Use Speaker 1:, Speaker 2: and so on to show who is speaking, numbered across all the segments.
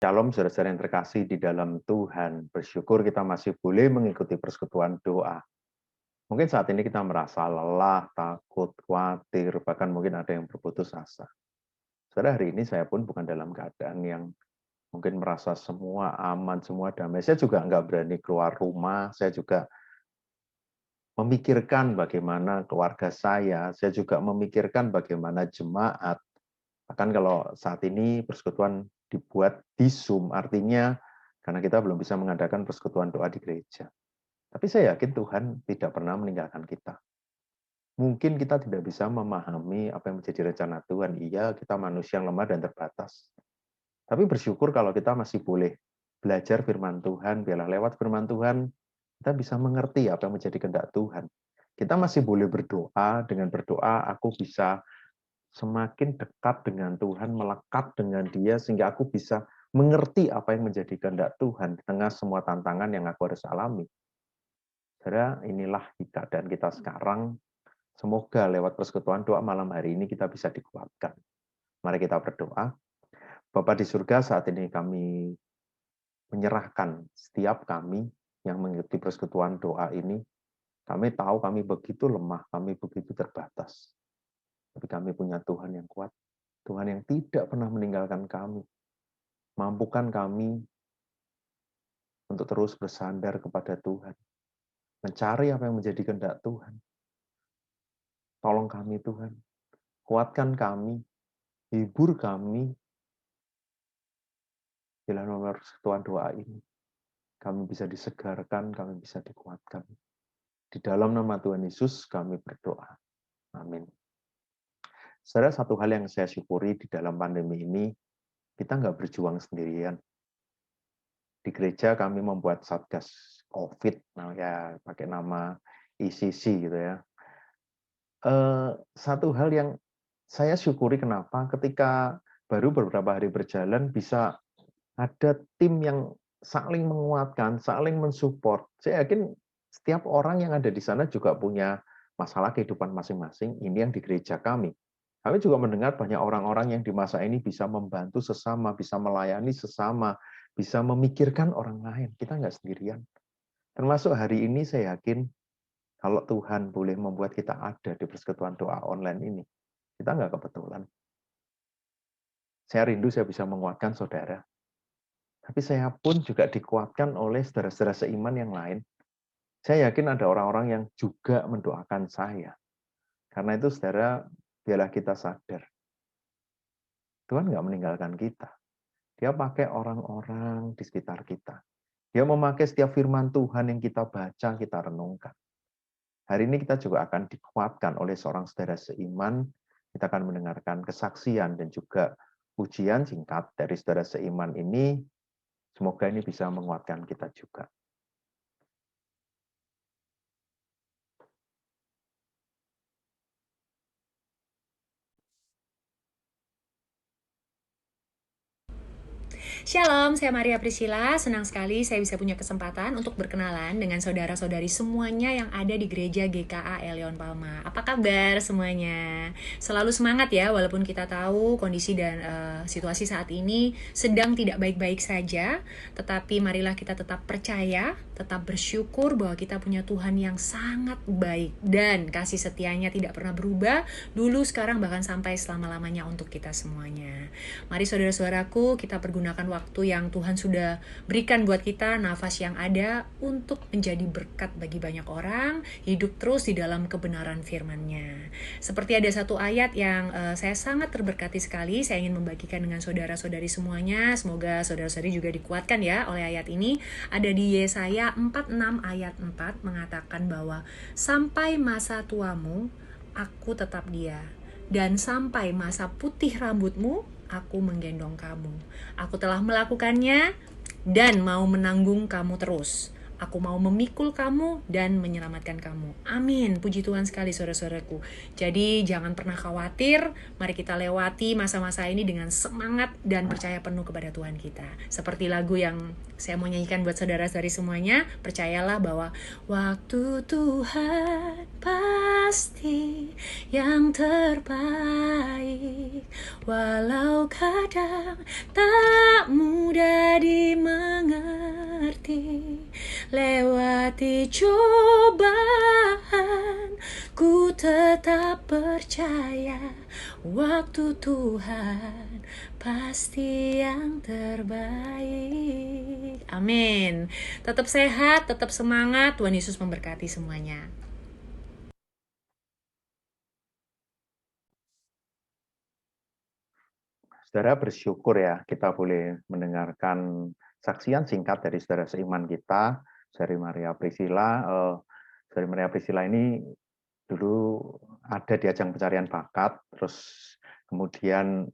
Speaker 1: Shalom saudara-saudara yang terkasih di dalam Tuhan. Bersyukur kita masih boleh mengikuti persekutuan doa. Mungkin saat ini kita merasa lelah, takut, khawatir, bahkan mungkin ada yang berputus asa. Saudara, hari ini saya pun bukan dalam keadaan yang mungkin merasa semua aman, semua damai. Saya juga nggak berani keluar rumah, saya juga memikirkan bagaimana keluarga saya juga memikirkan bagaimana jemaat. Bahkan kalau saat ini persekutuan dibuat di Zoom, artinya karena kita belum bisa mengadakan persekutuan doa di gereja. Tapi saya yakin Tuhan tidak pernah meninggalkan kita. Mungkin kita tidak bisa memahami apa yang menjadi rencana Tuhan. Iya, kita manusia yang lemah dan terbatas. Tapi bersyukur kalau kita masih boleh belajar firman Tuhan, biarlah lewat firman Tuhan, kita bisa mengerti apa yang menjadi kehendak Tuhan. Kita masih boleh berdoa, dengan berdoa aku bisa semakin dekat dengan Tuhan, melekat dengan Dia, sehingga aku bisa mengerti apa yang menjadi kehendak Tuhan di tengah semua tantangan yang aku harus alami. Saudara, inilah keadaan kita sekarang. Semoga lewat persekutuan doa malam hari ini kita bisa dikuatkan. Mari kita berdoa. Bapa di surga, saat ini kami menyerahkan setiap kami yang mengikuti persekutuan doa ini. Kami tahu kami begitu lemah, kami begitu terbatas. Tapi kami punya Tuhan yang kuat. Tuhan yang tidak pernah meninggalkan kami. Mampukan kami untuk terus bersandar kepada Tuhan. Mencari apa yang menjadi kehendak Tuhan. Tolong kami Tuhan. Kuatkan kami. Hibur kami. Bila nomor persekutuan doa ini. Kami bisa disegarkan, kami bisa dikuatkan. Di dalam nama Tuhan Yesus kami berdoa. Amin. Saudara, satu hal yang saya syukuri di dalam pandemi ini, kita nggak berjuang sendirian. Di gereja kami membuat Satgas COVID, ya pakai nama ICC gitu ya. Satu hal yang saya syukuri kenapa ketika baru beberapa hari berjalan bisa ada tim yang saling menguatkan, saling mensupport. Saya yakin setiap orang yang ada di sana juga punya masalah kehidupan masing-masing. Ini yang di gereja kami. Kami juga mendengar banyak orang-orang yang di masa ini bisa membantu sesama, bisa melayani sesama, bisa memikirkan orang lain. Kita nggak sendirian. Termasuk hari ini saya yakin kalau Tuhan boleh membuat kita ada di persekutuan doa online ini, kita nggak kebetulan. Saya rindu saya bisa menguatkan saudara. Tapi saya pun juga dikuatkan oleh saudara-saudara seiman yang lain. Saya yakin ada orang-orang yang juga mendoakan saya. Karena itu saudara, biarlah kita sadar. Tuhan nggak meninggalkan kita. Dia pakai orang-orang di sekitar kita. Dia memakai setiap firman Tuhan yang kita baca, kita renungkan. Hari ini kita juga akan dikuatkan oleh seorang saudara seiman. Kita akan mendengarkan kesaksian dan juga ujian singkat dari saudara seiman ini. Semoga ini bisa menguatkan kita juga.
Speaker 2: Shalom, saya Maria Priscilla. Senang sekali saya bisa punya kesempatan untuk berkenalan dengan saudara-saudari semuanya yang ada di gereja GKA Elion Palma. Apa kabar semuanya? Selalu semangat ya, walaupun kita tahu kondisi dan situasi saat ini sedang tidak baik-baik saja. Tetapi marilah kita tetap percaya, tetap bersyukur bahwa kita punya Tuhan yang sangat baik. Dan kasih setianya tidak pernah berubah, dulu, sekarang, bahkan sampai selama-lamanya untuk kita semuanya. Mari saudara-saudaraku, kita pergunakan waktu yang Tuhan sudah berikan buat kita, nafas yang ada untuk menjadi berkat bagi banyak orang, hidup terus di dalam kebenaran firman-Nya. Seperti ada satu ayat yang saya sangat terberkati sekali, saya ingin membagikan dengan saudara-saudari semuanya. Semoga saudara-saudari juga dikuatkan ya oleh ayat ini. Ada di Yesaya 46 ayat 4 mengatakan bahwa sampai masa tuamu, aku tetap dia. Dan sampai masa putih rambutmu, aku menggendong kamu. Aku telah melakukannya dan mau menanggung kamu terus. Aku mau memikul kamu dan menyelamatkan kamu. Amin. Puji Tuhan sekali saudara-saudaraku. Jadi jangan pernah khawatir. Mari kita lewati masa-masa ini dengan semangat dan percaya penuh kepada Tuhan kita. Seperti lagu yang saya mau nyanyikan buat saudara-saudari semuanya. Percayalah bahwa waktu Tuhan pasti yang terbaik. Walau kadang tak mudah dimengerti, lewati cobaan, ku tetap percaya waktu Tuhan pasti yang terbaik. Amin. Tetap sehat, tetap semangat. Tuhan Yesus memberkati semuanya.
Speaker 1: Saudara bersyukur ya kita boleh mendengarkan saksian singkat dari saudara seiman kita, Saudari Maria Priscilla. Saudari Maria Priscilla ini dulu ada di ajang pencarian bakat, terus kemudian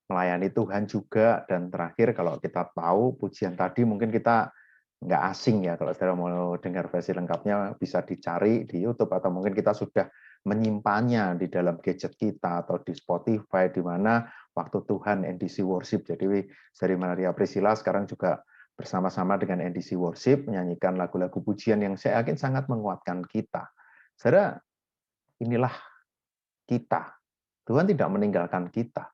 Speaker 1: melayani Tuhan juga, dan terakhir kalau kita tahu pujian tadi mungkin kita nggak asing ya, kalau saudara mau dengar versi lengkapnya bisa dicari di YouTube, atau mungkin kita sudah menyimpannya di dalam gadget kita atau di Spotify, di mana waktu Tuhan NDC Worship. Jadi dari Maria Priscilla sekarang juga bersama-sama dengan NDC Worship menyanyikan lagu-lagu pujian yang saya yakin sangat menguatkan kita. Saudara, inilah kita. Tuhan tidak meninggalkan kita.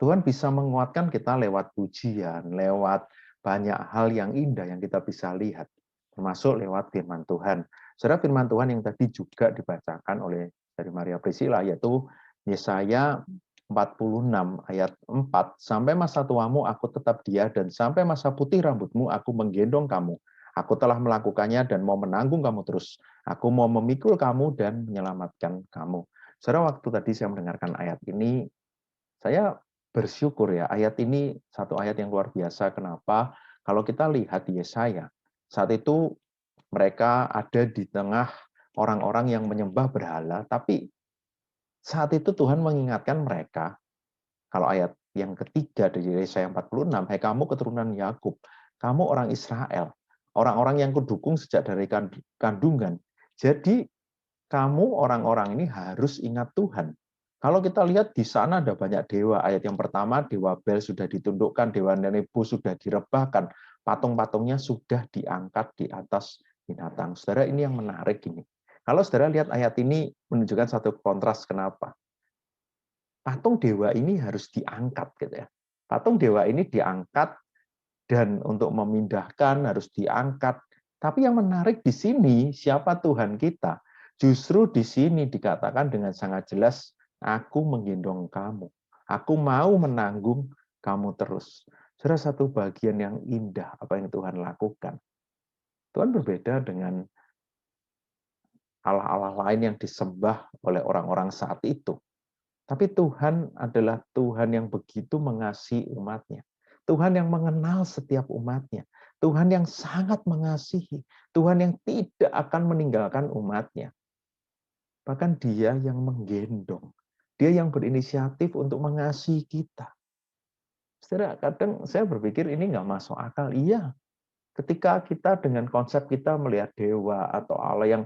Speaker 1: Tuhan bisa menguatkan kita lewat pujian, lewat banyak hal yang indah yang kita bisa lihat, termasuk lewat firman Tuhan. Saudara, firman Tuhan yang tadi juga dibacakan oleh dari Maria Priscilla, yaitu Yesaya 46 ayat 4, sampai masa tuamu aku tetap dia, dan sampai masa putih rambutmu aku menggendong kamu. Aku telah melakukannya dan mau menanggung kamu terus. Aku mau memikul kamu dan menyelamatkan kamu. Saudara, waktu tadi saya mendengarkan ayat ini, saya bersyukur ya, ayat ini satu ayat yang luar biasa. Kenapa? Kalau kita lihat di Yesaya, saat itu mereka ada di tengah orang-orang yang menyembah berhala, tapi saat itu Tuhan mengingatkan mereka, kalau ayat yang ketiga dari Yesaya 46, hai kamu keturunan Yakub, kamu orang Israel, orang-orang yang kudukung sejak dari kandungan. Jadi kamu orang-orang ini harus ingat Tuhan. Kalau kita lihat di sana ada banyak dewa. Ayat yang pertama, dewa Bel sudah ditundukkan, dewa Nebo sudah direbahkan, patung-patungnya sudah diangkat di atas binatang. Saudara, ini yang menarik ini. Kalau saudara lihat ayat ini menunjukkan satu kontras. Kenapa? Patung dewa ini harus diangkat gitu ya. Patung dewa ini diangkat dan untuk memindahkan harus diangkat. Tapi yang menarik di sini, siapa Tuhan kita? Justru di sini dikatakan dengan sangat jelas, aku menggendong kamu. Aku mau menanggung kamu terus. Saudara, satu bagian yang indah apa yang Tuhan lakukan. Tuhan berbeda dengan Allah-Allah lain yang disembah oleh orang-orang saat itu. Tapi Tuhan adalah Tuhan yang begitu mengasihi umatnya. Tuhan yang mengenal setiap umatnya. Tuhan yang sangat mengasihi. Tuhan yang tidak akan meninggalkan umatnya. Bahkan dia yang menggendong. Dia yang berinisiatif untuk mengasihi kita. Saudara, kadang saya berpikir ini nggak masuk akal. Iya, ketika kita dengan konsep kita melihat dewa atau Allah yang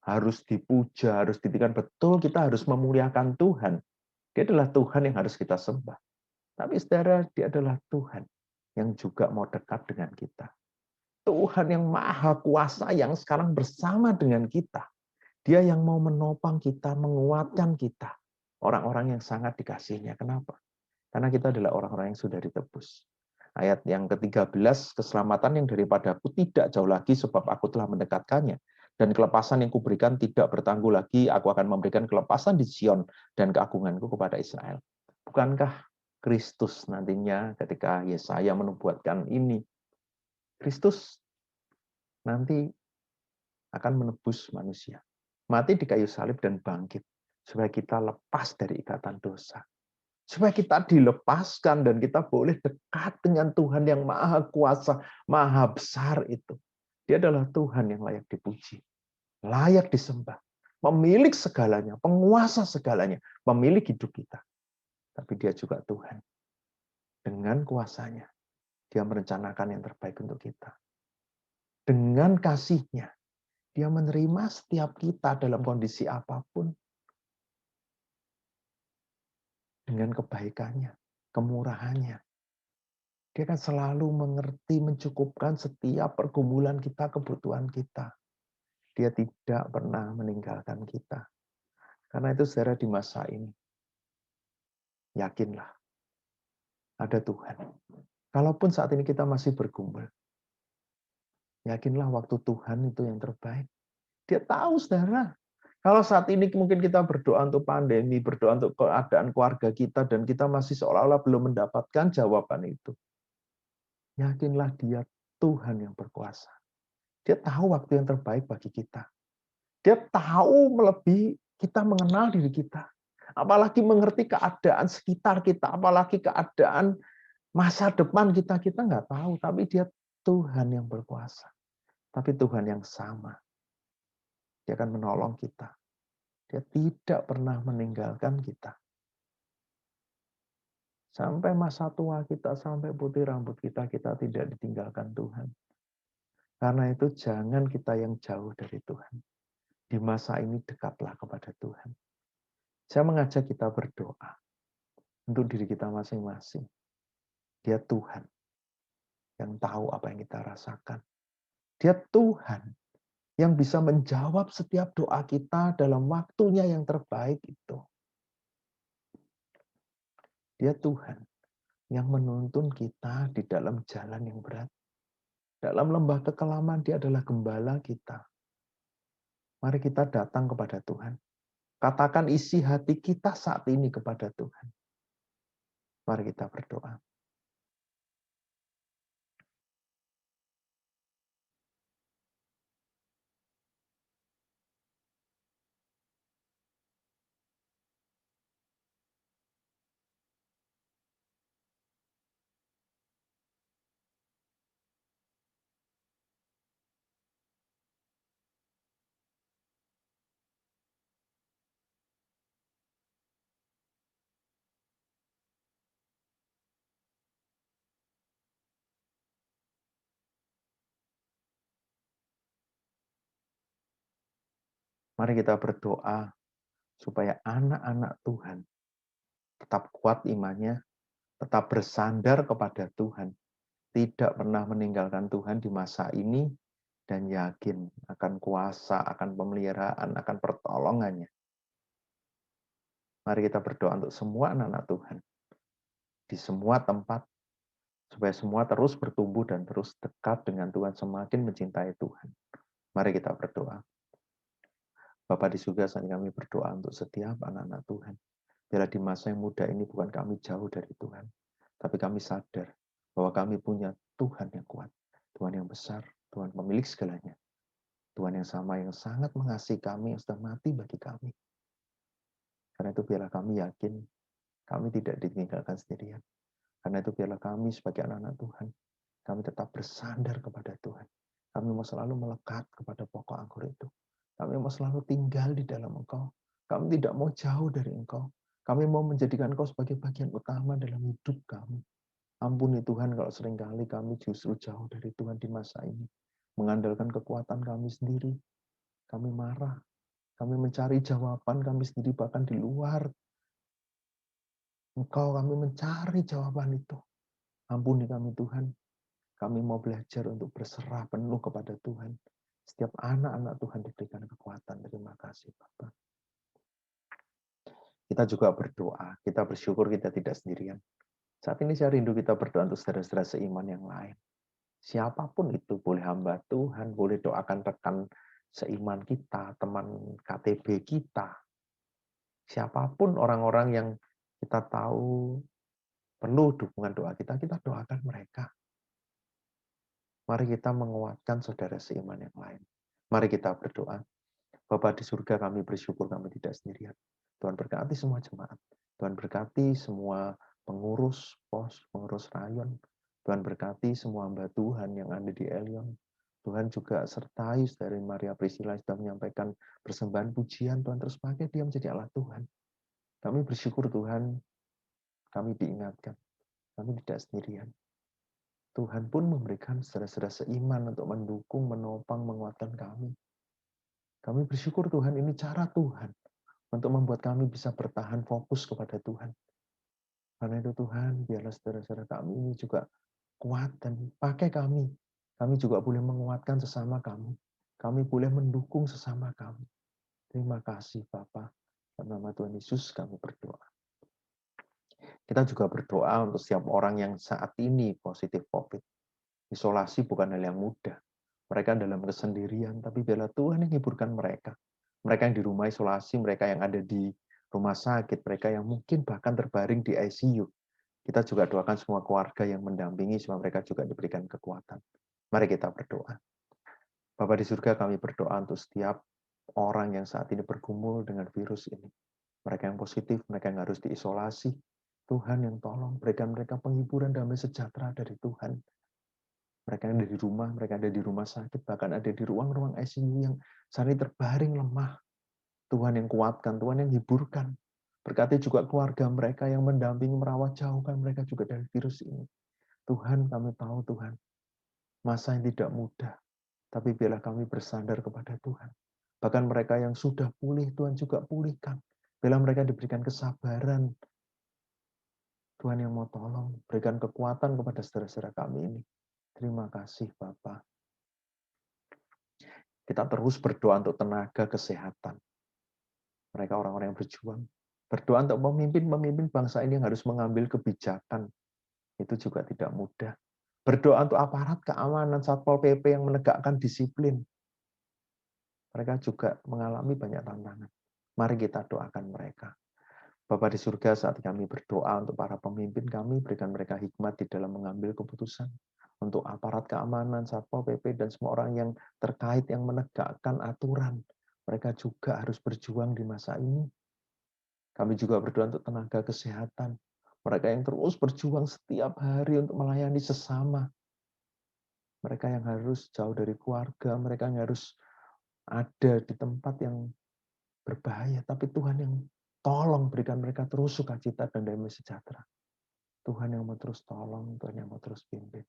Speaker 1: harus dipuja, harus ditinggikan, betul kita harus memuliakan Tuhan. Dia adalah Tuhan yang harus kita sembah. Tapi saudara, dia adalah Tuhan yang juga mau dekat dengan kita. Tuhan yang maha kuasa yang sekarang bersama dengan kita. Dia yang mau menopang kita, menguatkan kita. Orang-orang yang sangat dikasihinya. Kenapa? Karena kita adalah orang-orang yang sudah ditebus. Ayat yang ke-13, keselamatan yang daripadaku tidak jauh lagi sebab aku telah mendekatkannya. Dan kelepasan yang kuberikan tidak bertangguh lagi, aku akan memberikan kelepasan di Sion dan keagunganku kepada Israel. Bukankah Kristus nantinya ketika Yesaya menubuatkan ini, Kristus nanti akan menebus manusia. Mati di kayu salib dan bangkit, supaya kita lepas dari ikatan dosa. Supaya kita dilepaskan dan kita boleh dekat dengan Tuhan yang maha kuasa, maha besar itu. Dia adalah Tuhan yang layak dipuji, layak disembah, pemilik segalanya, penguasa segalanya, pemilik hidup kita. Tapi dia juga Tuhan. Dengan kuasanya, dia merencanakan yang terbaik untuk kita. Dengan kasihnya, dia menerima setiap kita dalam kondisi apapun. Dengan kebaikannya, kemurahannya. Dia akan selalu mengerti, mencukupkan setiap pergumulan kita, kebutuhan kita. Dia tidak pernah meninggalkan kita. Karena itu saudara di masa ini, yakinlah, ada Tuhan. Kalaupun saat ini kita masih bergumul, yakinlah waktu Tuhan itu yang terbaik. Dia tahu, saudara. Kalau saat ini mungkin kita berdoa untuk pandemi, berdoa untuk keadaan keluarga kita, dan kita masih seolah-olah belum mendapatkan jawaban itu. Yakinlah dia Tuhan yang berkuasa. Dia tahu waktu yang terbaik bagi kita. Dia tahu melebihi kita mengenal diri kita. Apalagi mengerti keadaan sekitar kita, apalagi keadaan masa depan kita, kita nggak tahu. Tapi dia Tuhan yang berkuasa. Tapi Tuhan yang sama. Dia akan menolong kita. Dia tidak pernah meninggalkan kita. Sampai masa tua kita, sampai putih rambut kita, kita tidak ditinggalkan Tuhan. Karena itu jangan kita yang jauh dari Tuhan. Di masa ini dekatlah kepada Tuhan. Saya mengajak kita berdoa untuk diri kita masing-masing. Dia Tuhan yang tahu apa yang kita rasakan. Dia Tuhan yang bisa menjawab setiap doa kita dalam waktunya yang terbaik itu. Dia Tuhan yang menuntun kita di dalam jalan yang berat. Dalam lembah kekelaman, Dia adalah gembala kita. Mari kita datang kepada Tuhan. Katakan isi hati kita saat ini kepada Tuhan. Mari kita berdoa. Mari kita berdoa supaya anak-anak Tuhan tetap kuat imannya, tetap bersandar kepada Tuhan, tidak pernah meninggalkan Tuhan di masa ini, dan yakin akan kuasa, akan pemeliharaan, akan pertolongannya. Mari kita berdoa untuk semua anak-anak Tuhan, di semua tempat, supaya semua terus bertumbuh dan terus dekat dengan Tuhan, semakin mencintai Tuhan. Mari kita berdoa. Bapa di surga, saat kami berdoa untuk setiap anak-anak Tuhan. Biarlah di masa yang muda ini bukan kami jauh dari Tuhan, tapi kami sadar bahwa kami punya Tuhan yang kuat, Tuhan yang besar, Tuhan pemilik segalanya. Tuhan yang sama, yang sangat mengasihi kami, yang sudah mati bagi kami. Karena itu biarlah kami yakin, kami tidak ditinggalkan sendirian. Karena itu biarlah kami sebagai anak-anak Tuhan, kami tetap bersandar kepada Tuhan. Kami mau selalu melekat kepada pokok anggur itu. Kami mau selalu tinggal di dalam Engkau. Kami tidak mau jauh dari Engkau. Kami mau menjadikan Engkau sebagai bagian utama dalam hidup kami. Ampuni Tuhan kalau seringkali kami justru jauh dari Tuhan di masa ini. Mengandalkan kekuatan kami sendiri. Kami marah. Kami mencari jawaban kami sendiri bahkan di luar Engkau. Kami mencari jawaban itu. Ampuni kami Tuhan. Kami mau belajar untuk berserah penuh kepada Tuhan. Setiap anak-anak Tuhan diberikan kekuatan. Terima kasih Bapak. Kita juga berdoa, kita bersyukur kita tidak sendirian. Saat ini saya rindu kita berdoa untuk saudara-saudara seiman yang lain. Siapapun itu, boleh hamba Tuhan, boleh doakan rekan seiman kita, teman KTB kita. Siapapun orang-orang yang kita tahu perlu dukungan doa kita doakan mereka. Mari kita menguatkan saudara seiman yang lain. Mari kita berdoa. Bapa di surga, kami bersyukur kami tidak sendirian. Tuhan berkati semua jemaat. Tuhan berkati semua pengurus pos, pengurus rayon. Tuhan berkati semua hamba Tuhan yang ada di Elion. Tuhan juga sertai dari Maria Priscilla yang sudah menyampaikan persembahan pujian. Tuhan terus pakai dia menjadi Allah Tuhan. Kami bersyukur Tuhan, kami diingatkan. Kami tidak sendirian. Tuhan pun memberikan saudara-saudara seiman untuk mendukung, menopang, menguatkan kami. Kami bersyukur Tuhan, ini cara Tuhan untuk membuat kami bisa bertahan fokus kepada Tuhan. Karena itu Tuhan, biarlah saudara-saudara kami ini juga kuat dan pakai kami. Kami juga boleh menguatkan sesama kami. Kami boleh mendukung sesama kami. Terima kasih Bapa. Dalam nama Tuhan Yesus kami berdoa. Kita juga berdoa untuk setiap orang yang saat ini positif COVID. Isolasi bukan hal yang mudah. Mereka dalam kesendirian, tapi biarlah Tuhan yang hiburkan mereka. Mereka yang di rumah isolasi, mereka yang ada di rumah sakit, mereka yang mungkin bahkan terbaring di ICU. Kita juga doakan semua keluarga yang mendampingi, supaya mereka juga diberikan kekuatan. Mari kita berdoa. Bapa di surga, kami berdoa untuk setiap orang yang saat ini bergumul dengan virus ini. Mereka yang positif, mereka yang harus diisolasi. Tuhan yang tolong berikan mereka penghiburan damai sejahtera dari Tuhan. Mereka yang ada di rumah, mereka ada di rumah sakit, bahkan ada di ruang-ruang ICU yang saat ini terbaring lemah. Tuhan yang kuatkan, Tuhan yang hiburkan. Berkati juga keluarga mereka yang mendampingi, merawat, jauhkan mereka juga dari virus ini. Tuhan, kami tahu Tuhan, masa yang tidak mudah. Tapi biarlah kami bersandar kepada Tuhan. Bahkan mereka yang sudah pulih, Tuhan juga pulihkan. Biarlah mereka diberikan kesabaran. Tuhan yang mau tolong, berikan kekuatan kepada saudara-saudara kami ini. Terima kasih Bapa. Kita terus berdoa untuk tenaga kesehatan. Mereka orang-orang yang berjuang. Berdoa untuk pemimpin-pemimpin bangsa ini yang harus mengambil kebijakan. Itu juga tidak mudah. Berdoa untuk aparat keamanan, Satpol PP yang menegakkan disiplin. Mereka juga mengalami banyak tantangan. Mari kita doakan mereka. Bapa di surga, saat kami berdoa untuk para pemimpin kami, berikan mereka hikmat di dalam mengambil keputusan. Untuk aparat keamanan, Satpol PP, dan semua orang yang terkait yang menegakkan aturan. Mereka juga harus berjuang di masa ini. Kami juga berdoa untuk tenaga kesehatan. Mereka yang terus berjuang setiap hari untuk melayani sesama. Mereka yang harus jauh dari keluarga, mereka yang harus ada di tempat yang berbahaya, tapi Tuhan yang tolong berikan mereka terus sukacita dan damai sejahtera. Tuhan yang mau terus tolong, Tuhan yang mau terus pimpin.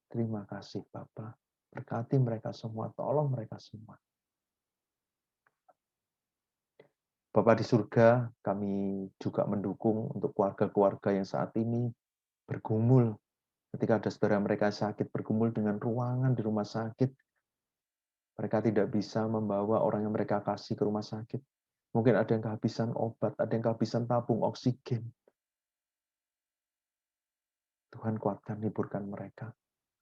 Speaker 1: Terima kasih Bapa. Berkati mereka semua, tolong mereka semua. Bapa di surga, kami juga mendukung untuk keluarga-keluarga yang saat ini bergumul. Ketika ada saudara mereka sakit, bergumul dengan ruangan di rumah sakit, mereka tidak bisa membawa orang yang mereka kasih ke rumah sakit. Mungkin ada yang kehabisan obat, ada yang kehabisan tabung oksigen. Tuhan kuatkan, hiburkan mereka.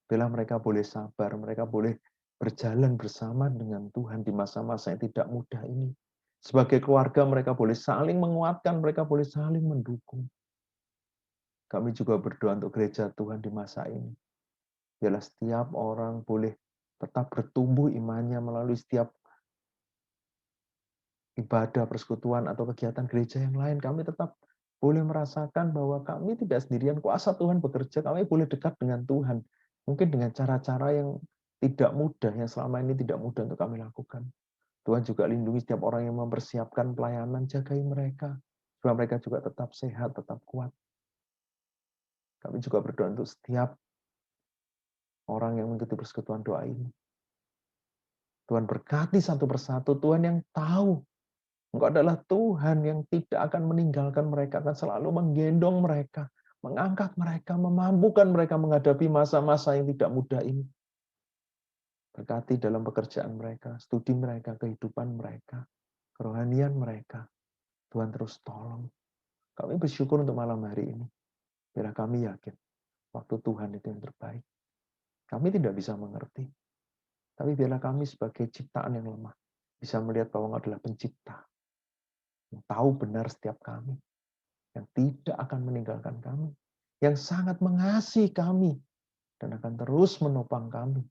Speaker 1: Bila mereka boleh sabar, mereka boleh berjalan bersama dengan Tuhan di masa-masa yang tidak mudah ini. Sebagai keluarga mereka boleh saling menguatkan, mereka boleh saling mendukung. Kami juga berdoa untuk gereja Tuhan di masa ini. Biarlah setiap orang boleh tetap bertumbuh imannya melalui setiap ibadah, persekutuan, atau kegiatan gereja yang lain. Kami tetap boleh merasakan bahwa kami tidak sendirian, kuasa Tuhan bekerja, kami boleh dekat dengan Tuhan. Mungkin dengan cara-cara yang tidak mudah, yang selama ini tidak mudah untuk kami lakukan. Tuhan juga lindungi setiap orang yang mempersiapkan pelayanan, jagai mereka, supaya mereka juga tetap sehat, tetap kuat. Kami juga berdoa untuk setiap orang yang mengikuti persekutuan doa ini. Tuhan berkati satu persatu, Tuhan yang tahu Engkau adalah Tuhan yang tidak akan meninggalkan mereka, akan selalu menggendong mereka, mengangkat mereka, memampukan mereka menghadapi masa-masa yang tidak mudah ini. Berkati dalam pekerjaan mereka, studi mereka, kehidupan mereka, kerohanian mereka. Tuhan terus tolong. Kami bersyukur untuk malam hari ini. Bila kami yakin, waktu Tuhan itu yang terbaik. Kami tidak bisa mengerti. Tapi bila kami sebagai ciptaan yang lemah, bisa melihat bahwa Engkau adalah pencipta. Yang tahu benar setiap kami. Yang tidak akan meninggalkan kami. Yang sangat mengasihi kami. Dan akan terus menopang kami.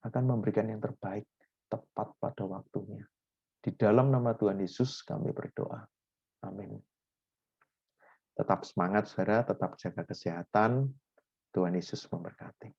Speaker 1: Akan memberikan yang terbaik. Tepat pada waktunya. Di dalam nama Tuhan Yesus kami berdoa. Amin. Tetap semangat, saudara. Tetap jaga kesehatan. Tuhan Yesus memberkati.